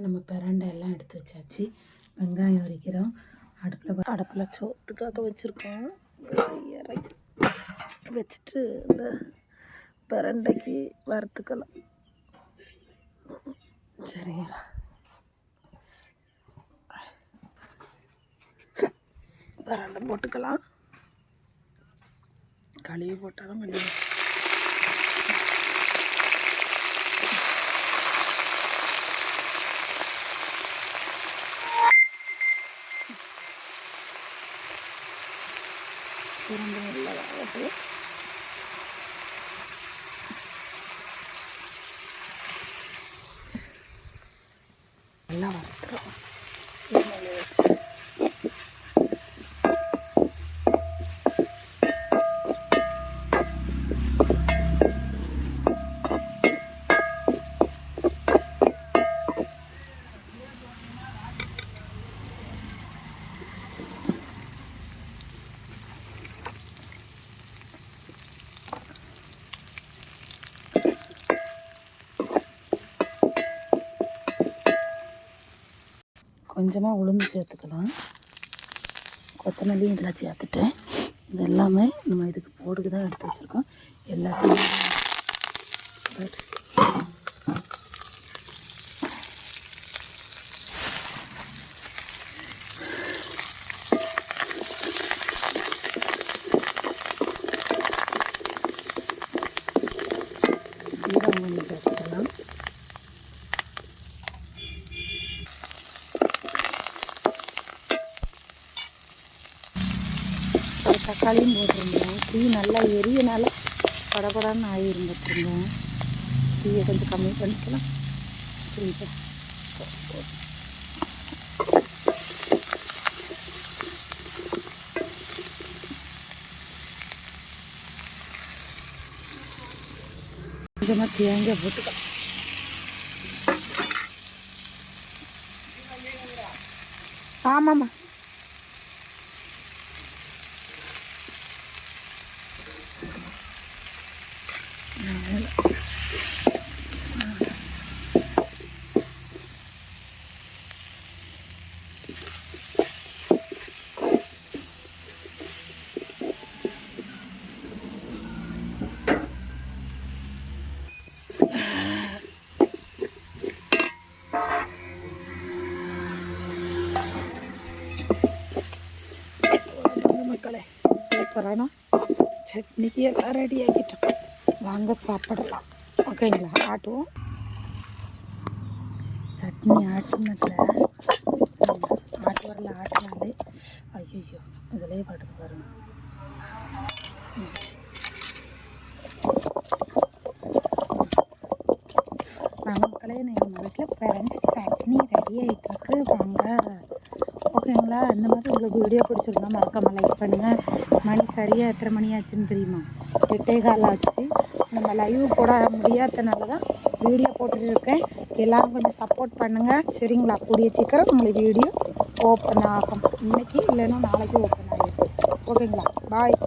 நம்ம பிரண்டை எல்லாம் எடுத்து வச்சாச்சு. வெங்காயம் உரிக்கிறோம். அடுப்பில் சோத்துக்காக வச்சுருக்கோம். இறக்கி வச்சுட்டு இந்த பிரண்டைக்கு வறுத்துக்கலாம். சரிங்களா? பிரண்டை போட்டுக்கலாம். கழுவி போட்டால் தான் கொஞ்சம் பிரண்டை நல்லா வாங்கட்டு. நல்லா வறுத்துறோம். வச்சு கொஞ்சமாக உளுந்து சேர்த்துக்கலாம். கொத்தமல்லியும் இதில் சேர்த்துட்டேன். இது எல்லாமே நம்ம இதுக்கு போடுக்கு தான் எடுத்து வச்சுருக்கோம். எல்லாத்தையும் கொஞ்சம் சேர்த்துக்கலாம். தக்காளியும் போட்டிருந்தேன். டீ நல்லா எரியனால படபடன்னு ஆகிரும். பார்த்துருந்தேன். டீயை கொஞ்சம் கம்மி பண்ணிக்கலாம். புரியுது? கொஞ்சமாக தேங்காய் போட்டுக்கலாம். ஆமாம்மா. மக்களே, சூப்பரான சட்னிக்கு எல்லாம் ரெடி ஆகிட்டோம். வாங்க சாப்பிடலாம். ஓகேங்களா? ஆட்டுவோம். சட்னி ஆட்டினதில் ஆட்டு வரல ஆட்டினாலே ஐயோ இதிலே படுத்து பாருங்க. மக்களே, எங்கள் வீட்டில் பிரண்டை சட்னி ரெடி ஆகிட்டுருக்கு. வாங்க. ஓகேங்களா? இந்த மாதிரி உங்களுக்கு வீடியோ பிடிச்சிருந்தா மறக்காமல் லைக் பண்ணுங்கள். மணி சரியாக எத்தனை மணி ஆச்சுன்னு தெரியுமா? 8:15 ஆச்சு. நம்ம லைவ் போட முடியாதனால தான் வீடியோ போட்டுருக்கேன். எல்லோரும் கொஞ்சம் சப்போர்ட் பண்ணுங்கள். சரிங்களா? கூடிய சீக்கிரம் உங்களுக்கு வீடியோ ஓப்பன் ஆகும். இன்றைக்கி இல்லைன்னா நாளைக்கு ஓப்பன் ஆகிடும். ஓகேங்களா? பாய்.